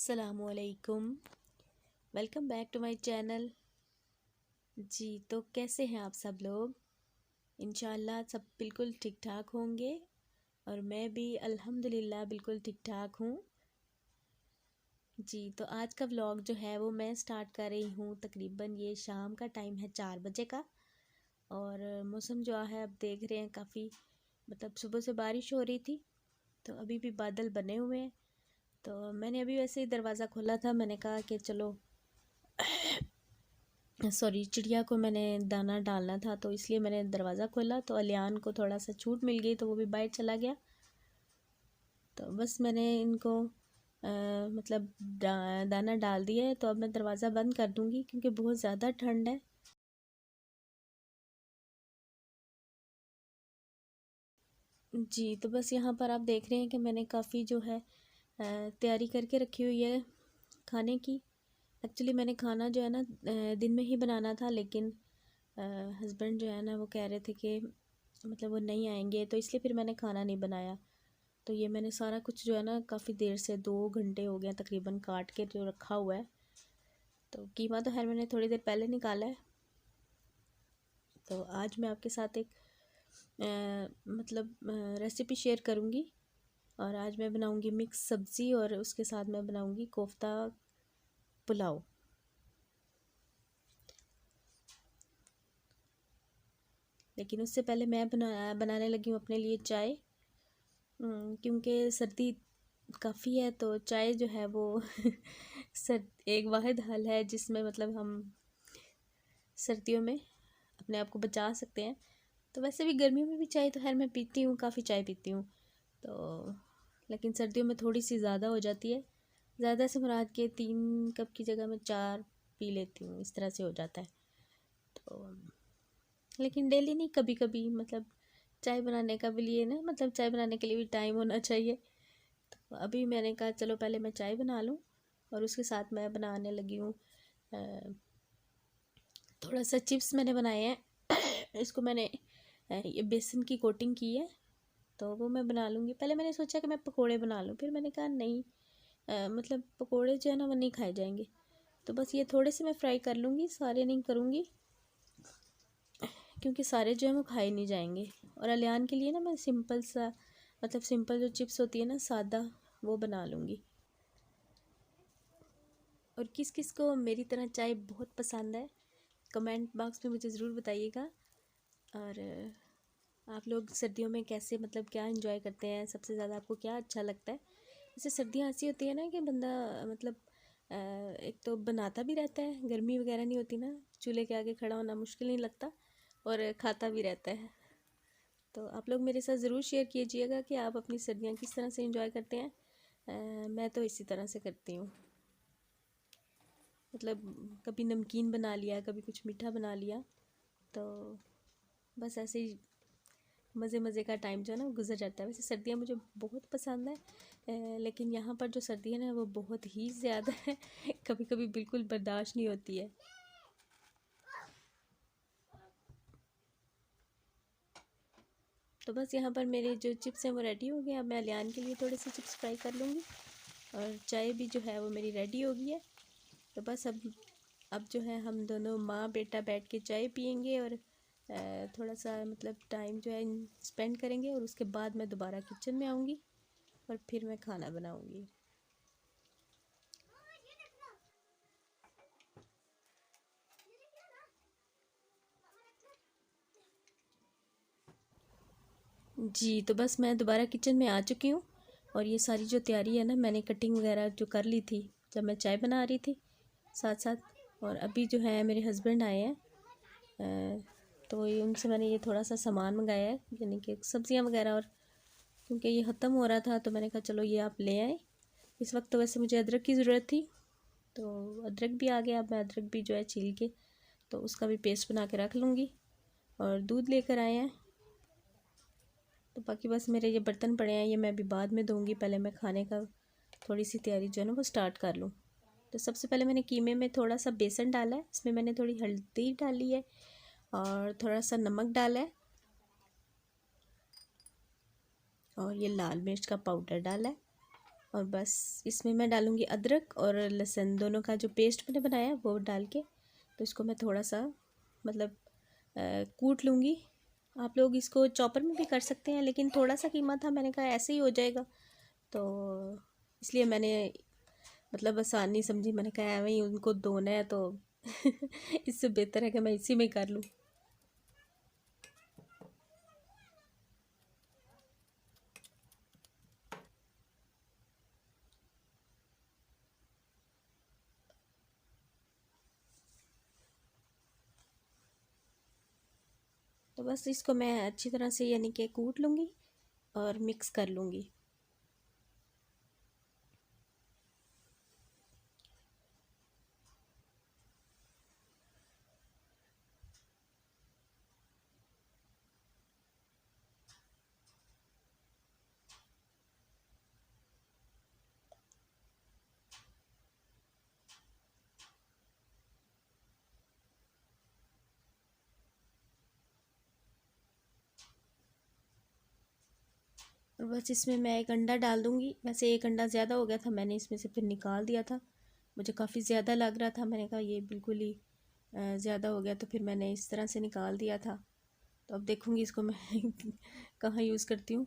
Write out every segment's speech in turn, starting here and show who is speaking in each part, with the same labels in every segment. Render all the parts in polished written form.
Speaker 1: अस्सलामुअलैकुम। Welcome back to my channel. जी तो कैसे हैं आप सब लोग? इंशाल्लाह सब बिल्कुल ठीक ठाक होंगे और मैं भी अल्हम्दुलिल्लाह बिल्कुल ठीक ठाक हूँ। जी तो आज का व्लॉग जो है वो मैं स्टार्ट कर रही हूँ। तकरीबन ये शाम का टाइम है 4 बजे का और मौसम जो है अब देख रहे हैं काफ़ी मतलब सुबह से बारिश हो रही थी तो अभी भी बादल बने हुए हैं। तो मैंने अभी वैसे ही दरवाज़ा खोला था, मैंने कहा कि चलो सॉरी चिड़िया को मैंने दाना डालना था तो इसलिए मैंने दरवाज़ा खोला तो अलियान को थोड़ा सा छूट मिल गई तो वो भी बाहर चला गया। तो बस मैंने इनको मतलब दाना डाल दिया है तो अब मैं दरवाज़ा बंद कर दूँगी क्योंकि बहुत ज़्यादा ठंड है। जी तो बस यहाँ पर आप देख रहे हैं कि मैंने काफ़ी जो है तैयारी करके रखी हुई है खाने की। एक्चुअली मैंने खाना जो है ना दिन में ही बनाना था लेकिन हस्बैंड जो है ना वो कह रहे थे कि मतलब वो नहीं आएंगे तो इसलिए फिर मैंने खाना नहीं बनाया। तो ये मैंने सारा कुछ जो है ना काफ़ी देर से 2 घंटे हो गए तकरीबन काट के जो रखा हुआ है। तो कीमा तो खैर मैंने थोड़ी देर पहले निकाला है। तो आज मैं आपके साथ एक मतलब रेसिपी शेयर करूँगी और आज मैं बनाऊँगी मिक्स सब्ज़ी और उसके साथ मैं बनाऊँगी कोफ्ता पुलाव। लेकिन उससे पहले मैं बनाने लगी हूँ अपने लिए चाय, क्योंकि सर्दी काफ़ी है तो चाय जो है वो सर एक वाहिद हल है जिसमें मतलब हम सर्दियों में अपने आप को बचा सकते हैं। तो वैसे भी गर्मियों में भी चाय तो खैर मैं पीती हूँ, काफ़ी चाय पीती हूँ तो लेकिन सर्दियों में थोड़ी सी ज़्यादा हो जाती है। ज़्यादा से मुराद के 3 कप की जगह मैं 4 पी लेती हूँ, इस तरह से हो जाता है। तो लेकिन डेली नहीं, कभी कभी मतलब चाय बनाने का भी लिए ना मतलब चाय बनाने के लिए भी टाइम होना चाहिए। तो अभी मैंने कहा चलो पहले मैं चाय बना लूँ और उसके साथ मैं बनाने लगी हूँ थोड़ा सा चिप्स मैंने बनाए हैं। इसको मैंने ये बेसन की कोटिंग की है तो वो मैं बना लूँगी। पहले मैंने सोचा कि मैं पकोड़े बना लूँ, फिर मैंने कहा नहीं मतलब पकोड़े जो है ना वो नहीं खाए जाएंगे तो बस ये थोड़े से मैं फ्राई कर लूँगी, सारे नहीं करूँगी क्योंकि सारे जो है वो खाए नहीं जाएंगे। और अलियान के लिए ना मैं सिंपल सा मतलब सिंपल जो चिप्स होती है ना सादा वो बना लूँगी। और किस किस को मेरी तरह चाय बहुत पसंद है कमेंट बॉक्स में मुझे ज़रूर बताइएगा। और आप लोग सर्दियों में कैसे मतलब क्या एंजॉय करते हैं, सबसे ज़्यादा आपको क्या अच्छा लगता है? जैसे सर्दियाँ ऐसी होती है ना कि बंदा मतलब एक तो बनाता भी रहता है, गर्मी वगैरह नहीं होती ना, चूल्हे के आगे खड़ा होना मुश्किल नहीं लगता और खाता भी रहता है। तो आप लोग मेरे साथ ज़रूर शेयर कीजिएगा कि आप अपनी सर्दियाँ किस तरह से एंजॉय करते हैं। मैं तो इसी तरह से करती हूँ, मतलब कभी नमकीन बना लिया, कभी कुछ मीठा बना लिया, तो बस ऐसे ही मज़े मज़े का टाइम जो है ना गुजर जाता है। वैसे सर्दियाँ मुझे बहुत पसंद है लेकिन यहाँ पर जो सर्दी है ना वो बहुत ही ज़्यादा है कभी कभी बिल्कुल बर्दाश्त नहीं होती है। तो बस यहाँ पर मेरे जो चिप्स हैं वो रेडी हो गए। अब मैं अलियान के लिए थोड़े से चिप्स फ्राई कर लूँगी और चाय भी जो है वो मेरी रेडी हो गई है। तो बस अब जो है हम दोनों माँ बेटा बैठ के चाय पियेंगे और थोड़ा सा मतलब टाइम जो है स्पेंड करेंगे और उसके बाद मैं दोबारा किचन में आऊँगी और फिर मैं खाना बनाऊँगी। जी तो बस मैं दोबारा किचन में आ चुकी हूँ और ये सारी जो तैयारी है ना मैंने कटिंग वगैरह जो कर ली थी जब मैं चाय बना रही थी साथ साथ। और अभी जो है मेरे हस्बैंड आए हैं तो ये उनसे मैंने ये थोड़ा सा सामान मंगाया है यानी कि सब्ज़ियाँ वगैरह, और क्योंकि ये ख़त्म हो रहा था तो मैंने कहा चलो ये आप ले आए। इस वक्त तो वैसे मुझे अदरक की ज़रूरत थी तो अदरक भी आ गया। अब मैं अदरक भी जो है छील के तो उसका भी पेस्ट बना के रख लूँगी। और दूध लेकर आए हैं तो बाकी बस मेरे ये बर्तन पड़े हैं, ये मैं अभी बाद में धोऊंगी, पहले मैं खाने का थोड़ी सी तैयारी जो है ना वो स्टार्ट कर लूँ। तो सबसे पहले मैंने कीमे में थोड़ा सा बेसन डाला है, इसमें मैंने थोड़ी हल्दी डाली है और थोड़ा सा नमक डाला है और ये लाल मिर्च का पाउडर डाला है और बस इसमें मैं डालूँगी अदरक और लहसुन दोनों का जो पेस्ट मैंने बनाया है वो डाल के, तो इसको मैं थोड़ा सा मतलब कूट लूँगी। आप लोग इसको चॉपर में भी कर सकते हैं, लेकिन थोड़ा सा कीमा था, मैंने कहा ऐसे ही हो जाएगा, तो इसलिए मैंने मतलब आसानी समझी, मैंने कहा ऐਵੇਂ ही उनको धोना है तो इससे बेहतर है कि मैं इसी में कर लूँ। तो बस इसको मैं अच्छी तरह से यानी कि कूट लूँगी और मिक्स कर लूँगी। और बस इसमें मैं एक अंडा डाल दूँगी। वैसे एक अंडा ज़्यादा हो गया था, मैंने इसमें से फिर निकाल दिया था, मुझे काफ़ी ज़्यादा लग रहा था, मैंने कहा ये बिल्कुल ही ज़्यादा हो गया, तो फिर मैंने इस तरह से निकाल दिया था। तो अब देखूँगी इसको मैं कहाँ यूज़ करती हूँ,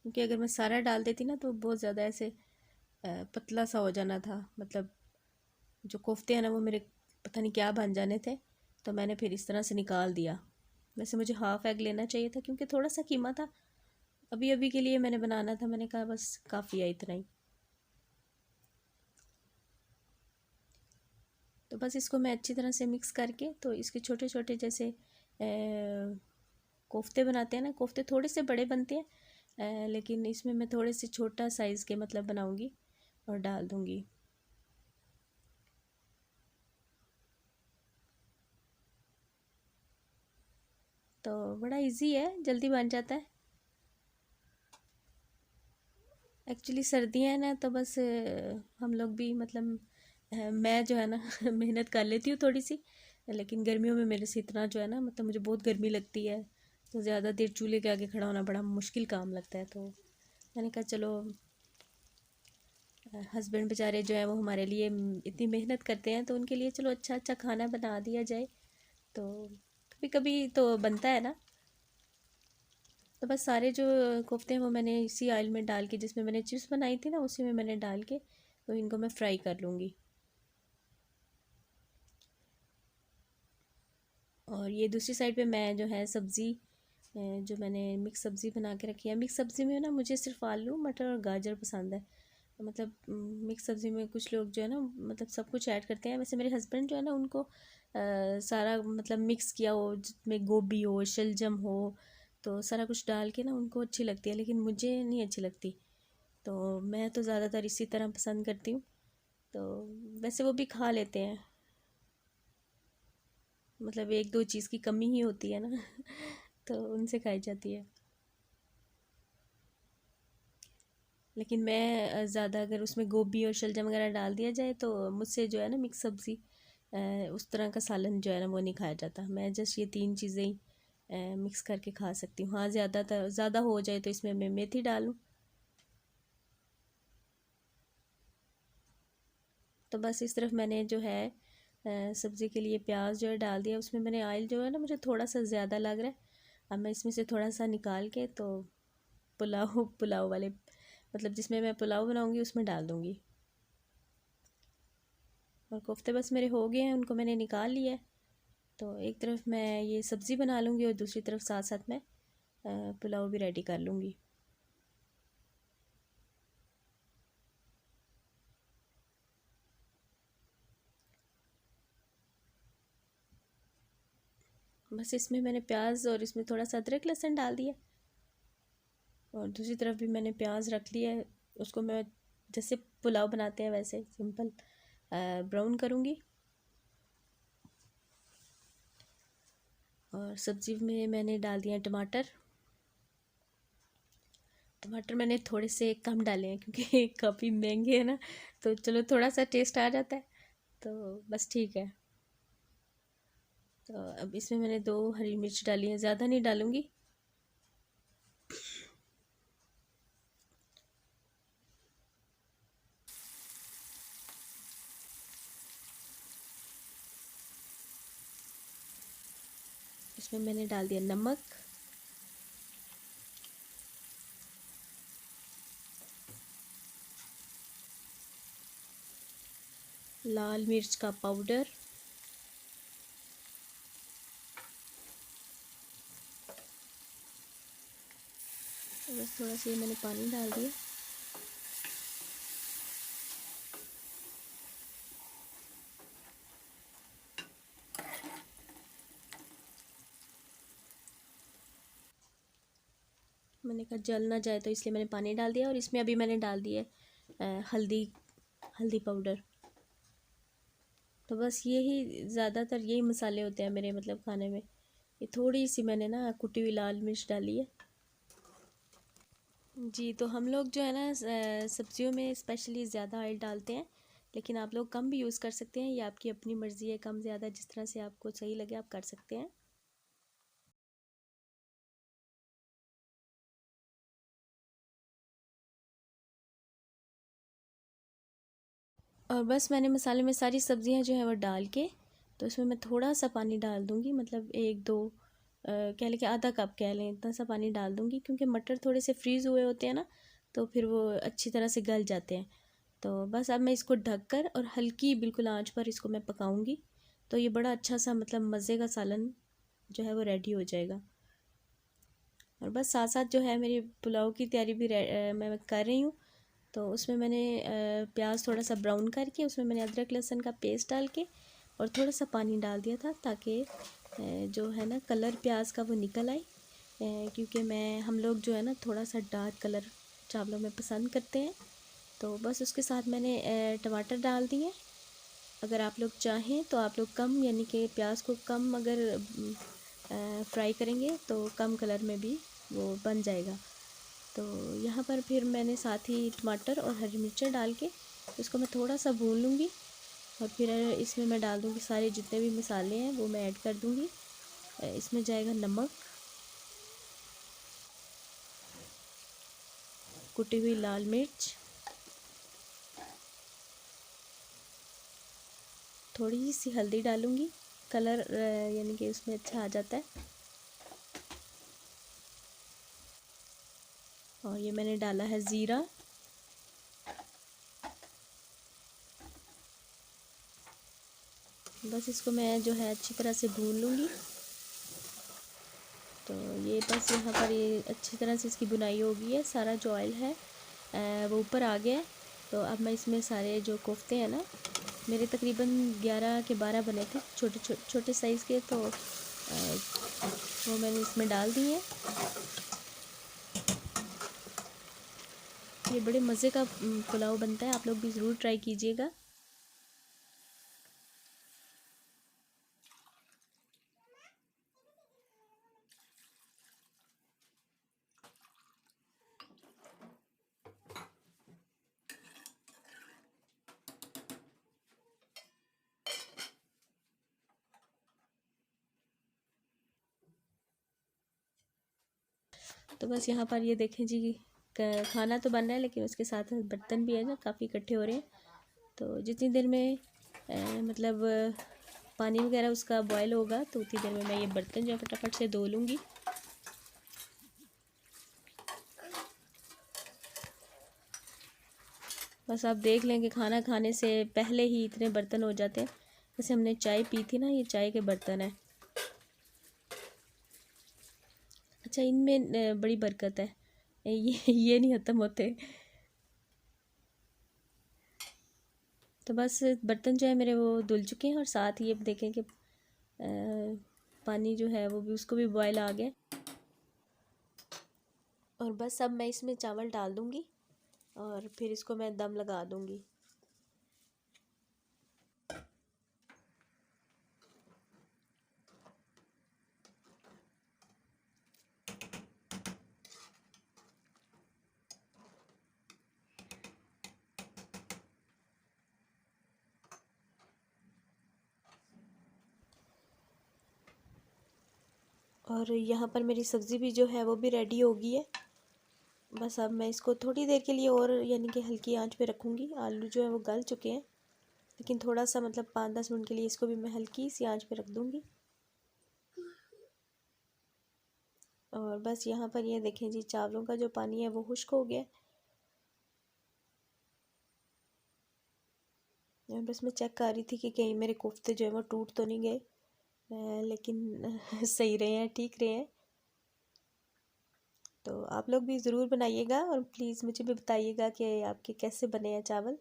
Speaker 1: क्योंकि अगर मैं सारा डाल देती ना तो बहुत ज़्यादा ऐसे पतला सा हो जाना था, मतलब जो कोफ्ते हैं ना वो मेरे पता नहीं क्या बन जाने थे, तो मैंने फिर इस तरह से निकाल दिया। वैसे मुझे हाफ़ एग लेना चाहिए था, क्योंकि थोड़ा सा कीमा था, अभी अभी के लिए मैंने बनाना था, मैंने कहा बस काफ़ी है इतना ही। तो बस इसको मैं अच्छी तरह से मिक्स करके, तो इसके छोटे छोटे जैसे कोफ्ते बनाते हैं ना, कोफ्ते थोड़े से बड़े बनते हैं, लेकिन इसमें मैं थोड़े से छोटा साइज़ के मतलब बनाऊंगी और डाल दूंगी। तो बड़ा इजी है, जल्दी बन जाता है। एक्चुअली सर्दियाँ हैं ना, तो बस हम लोग भी मतलब मैं जो है ना मेहनत कर लेती हूँ थोड़ी सी, लेकिन गर्मियों में मेरे से इतना जो है ना, मतलब मुझे बहुत गर्मी लगती है, तो ज़्यादा देर चूल्हे के आगे खड़ा होना बड़ा मुश्किल काम लगता है। तो मैंने कहा चलो, हस्बैंड बेचारे जो है वो हमारे लिए इतनी मेहनत करते हैं, तो उनके लिए चलो अच्छा अच्छा खाना बना दिया जाए, तो कभी कभी तो बनता है ना। तो बस सारे जो कोफ्ते हैं वो मैंने इसी ऑयल में डाल के, जिसमें मैंने चिप्स बनाई थी ना उसी में मैंने डाल के, तो इनको मैं फ्राई कर लूँगी। और ये दूसरी साइड पे मैं जो है सब्ज़ी, जो मैंने मिक्स सब्ज़ी बना के रखी है, मिक्स सब्ज़ी में ना मुझे सिर्फ आलू मटर और गाजर पसंद है। मतलब मिक्स सब्ज़ी में कुछ लोग जो है ना मतलब सब कुछ ऐड करते हैं, वैसे मेरे हस्बैंड जो है ना उनको सारा मतलब मिक्स किया हो, जिसमें गोभी हो शलजम हो, तो सारा कुछ डाल के ना उनको अच्छी लगती है, लेकिन मुझे नहीं अच्छी लगती, तो मैं तो ज़्यादातर इसी तरह पसंद करती हूँ। तो वैसे वो भी खा लेते हैं, मतलब एक दो चीज़ की कमी ही होती है ना तो उनसे खाई जाती है। लेकिन मैं ज़्यादा अगर उसमें गोभी और शलजम वगैरह डाल दिया जाए तो मुझसे जो है ना मिक्स सब्ज़ी उस तरह का सालन जो है ना वो नहीं खाया जाता। मैं जस्ट ये तीन चीज़ें ही मिक्स करके खा सकती हूँ। हाँ, ज़्यादा हो जाए तो इसमें मैं मेथी डालूँ। तो बस इस तरफ मैंने जो है सब्ज़ी के लिए प्याज जो है डाल दिया, उसमें मैंने ऑयल जो है ना मुझे थोड़ा सा ज़्यादा लग रहा है, अब मैं इसमें से थोड़ा सा निकाल के तो पुलाव पुलाव वाले मतलब जिसमें मैं पुलाव बनाऊंगी उसमें डाल दूंगी। और कोफ्ते बस मेरे हो गए हैं, उनको मैंने निकाल लिया है। तो एक तरफ मैं ये सब्ज़ी बना लूँगी और दूसरी तरफ साथ साथ मैं पुलाव भी रेडी कर लूँगी। बस इसमें मैंने प्याज और इसमें थोड़ा सा अदरक लहसुन डाल दिया, और दूसरी तरफ भी मैंने प्याज रख लिया है, उसको मैं जैसे पुलाव बनाते हैं वैसे सिंपल ब्राउन करूँगी। और सब्ज़ी में मैंने डाल दिया टमाटर। टमाटर मैंने थोड़े से कम डाले हैं क्योंकि काफ़ी महंगे हैं ना, तो चलो थोड़ा सा टेस्ट आ जाता है, तो बस ठीक है। तो अब इसमें मैंने दो हरी मिर्च डाली है, ज़्यादा नहीं डालूँगी। इसमें मैंने डाल दिया नमक, लाल मिर्च का पाउडर, बस थोड़ा सा ये मैंने पानी डाल दिया। मैंने कहा जल ना जाए तो इसलिए मैंने पानी डाल दिया। और इसमें अभी मैंने डाल दिया हल्दी पाउडर। तो बस यही ज़्यादातर यही मसाले होते हैं मेरे मतलब खाने में। ये थोड़ी सी मैंने ना कुटी हुई लाल मिर्च डाली है। जी, तो हम लोग जो है ना सब्जियों में स्पेशली ज़्यादा ऑयल डालते हैं, लेकिन आप लोग कम भी यूज़ कर सकते हैं। ये आपकी अपनी मर्ज़ी है, कम ज़्यादा जिस तरह से आपको सही लगे आप कर सकते हैं। और बस मैंने मसाले में सारी सब्जियां जो है वो डाल के, तो इसमें मैं थोड़ा सा पानी डाल दूँगी, मतलब एक दो कह लें कि आधा कप कह लें, इतना सा पानी डाल दूँगी, क्योंकि मटर थोड़े से फ्रीज़ हुए होते हैं ना, तो फिर वो अच्छी तरह से गल जाते हैं। तो बस अब मैं इसको ढककर और हल्की बिल्कुल आंच पर इसको मैं पकाऊंगी। तो ये बड़ा अच्छा सा मतलब मज़े का सालन जो है वो रेडी हो जाएगा। और बस साथ साथ जो है मेरी पुलाव की तैयारी भी मैं कर रही हूँ। तो उसमें मैंने प्याज थोड़ा सा ब्राउन करके उसमें मैंने अदरक लहसुन का पेस्ट डाल के और थोड़ा सा पानी डाल दिया था, ताकि जो है ना कलर प्याज का वो निकल आए। क्योंकि हम लोग जो है ना थोड़ा सा डार्क कलर चावलों में पसंद करते हैं। तो बस उसके साथ मैंने टमाटर डाल दिए। अगर आप लोग चाहें तो आप लोग कम, यानी कि प्याज को कम अगर फ्राई करेंगे तो कम कलर में भी वो बन जाएगा। तो यहाँ पर फिर मैंने साथ ही टमाटर और हरी मिर्चें डाल के इसको मैं थोड़ा सा भून लूँगी। और फिर इसमें मैं डाल दूँगी सारे जितने भी मसाले हैं वो मैं ऐड कर दूँगी। इसमें जाएगा नमक, कुटी हुई लाल मिर्च, थोड़ी सी हल्दी डालूँगी, कलर यानी कि उसमें अच्छा आ जाता है। और ये मैंने डाला है ज़ीरा। बस इसको मैं जो है अच्छी तरह से भून लूँगी। तो ये बस यहाँ पर ये अच्छी तरह से इसकी बुनाई हो गई है, सारा जो ऑयल है वो ऊपर आ गया है। तो अब मैं इसमें सारे जो कोफ्ते हैं ना, मेरे तकरीबन 11 के 12 बने थे, छोटे साइज़ के, तो वो मैंने इसमें डाल दिए। ये बड़े मज़े का पुलाव बनता है, आप लोग भी ज़रूर ट्राई कीजिएगा। तो बस यहाँ पर ये देखें जी, खाना तो बन रहा है लेकिन उसके साथ बर्तन भी है ना काफ़ी इकट्ठे हो रहे हैं। तो जितनी देर में मतलब पानी वगैरह उसका बॉयल होगा, तो उतनी देर में मैं ये बर्तन जो है फटाफट से धो लूँगी। बस आप देख लें कि खाना खाने से पहले ही इतने बर्तन हो जाते हैं। जैसे हमने चाय पी थी ना, ये चाय के बर्तन है। अच्छा, इनमें बड़ी बरकत है, ये नहीं ख़त्म होते। तो बस बर्तन जो है मेरे वो धुल चुके हैं, और साथ ही अब देखें कि पानी जो है वो भी, उसको भी बॉयल आ गया। और बस अब मैं इसमें चावल डाल दूँगी और फिर इसको मैं दम लगा दूँगी। और यहाँ पर मेरी सब्ज़ी भी जो है वो भी रेडी हो गई है। बस अब मैं इसको थोड़ी देर के लिए और यानी कि हल्की आंच पे रखूँगी। आलू जो है वो गल चुके हैं, लेकिन थोड़ा सा मतलब 5-10 मिनट के लिए इसको भी मैं हल्की सी आंच पे रख दूँगी। और बस यहाँ पर ये देखें जी, चावलों का जो पानी है वो खुश्क हो गया। और बस मैं चेक कर रही थी कि कहीं मेरे कोफ्ते जो है वो टूट तो नहीं गए, लेकिन सही रहे हैं, ठीक रहे हैं। तो आप लोग भी ज़रूर बनाइएगा और प्लीज़ मुझे भी बताइएगा कि आपके कैसे बने हैं चावल।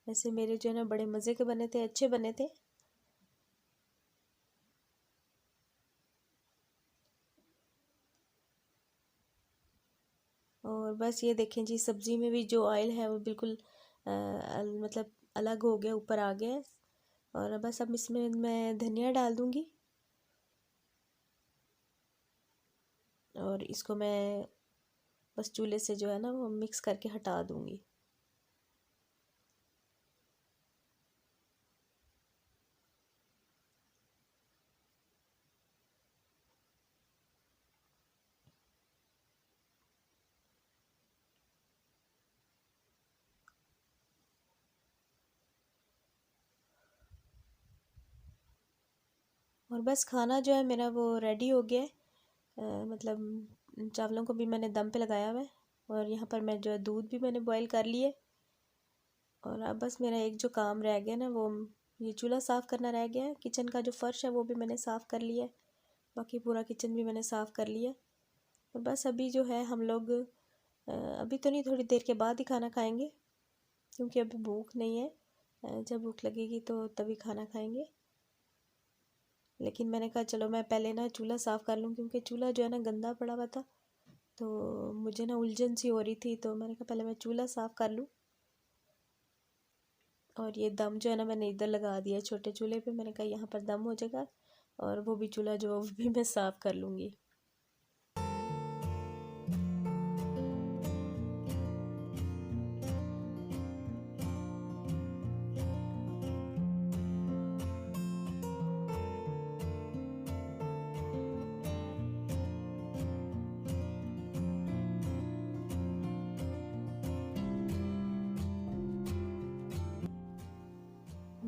Speaker 1: वैसे मेरे जो है ना बड़े मज़े के बने थे, अच्छे बने थे। और बस ये देखें जी, सब्ज़ी में भी जो ऑयल है वो बिल्कुल मतलब अलग हो गया, ऊपर आ गया है। और बस अब इसमें मैं धनिया डाल दूँगी और इसको मैं बस चूल्हे से जो है ना वो मिक्स करके हटा दूँगी। और बस खाना जो है मेरा वो रेडी हो गया है। मतलब चावलों को भी मैंने दम पे लगाया हुआ है और यहाँ पर मैं जो है दूध भी मैंने बॉईल कर लिए। और अब बस मेरा एक जो काम रह गया ना, वो ये चूल्हा साफ़ करना रह गया है। किचन का जो फ़र्श है वो भी मैंने साफ़ कर लिया है, बाकी पूरा किचन भी मैंने साफ़ कर लिया। और बस अभी जो है हम लोग अभी तो नहीं, थोड़ी देर के बाद ही खाना खाएंगे, क्योंकि अभी भूख नहीं है। जब भूख लगेगी तो तभी खाना खाएंगे। लेकिन मैंने कहा चलो मैं पहले ना चूल्हा साफ़ कर लूँ, क्योंकि चूल्हा जो है ना गंदा पड़ा हुआ था, तो मुझे ना उलझन सी हो रही थी, तो मैंने कहा पहले मैं चूल्हा साफ़ कर लूँ। और ये दम जो है ना मैंने इधर लगा दिया छोटे चूल्हे पे, मैंने कहा यहाँ पर दम हो जाएगा और वो भी चूल्हा जो वो भी मैं साफ़ कर लूँगी।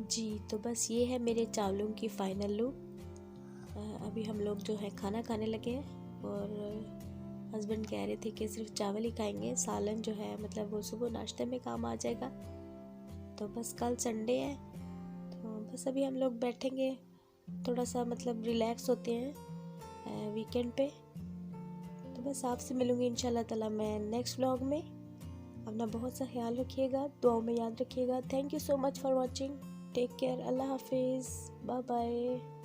Speaker 1: जी तो बस ये है मेरे चावलों की फ़ाइनल लुक। अभी हम लोग जो है खाना खाने लगे हैं और हस्बैंड कह रहे थे कि सिर्फ चावल ही खाएंगे, सालन जो है मतलब वो सुबह नाश्ते में काम आ जाएगा। तो बस कल संडे है, तो बस अभी हम लोग बैठेंगे, थोड़ा सा मतलब रिलैक्स होते हैं वीकेंड पे। तो बस आपसे मिलूँगी इंशाल्लाह ताला मैं नेक्स्ट व्लॉग में। अपना बहुत सा ख्याल रखिएगा, दुआओं में याद रखिएगा। Thank you so much for watching. Take care. अल्लाह हाफिज़। Bye bye.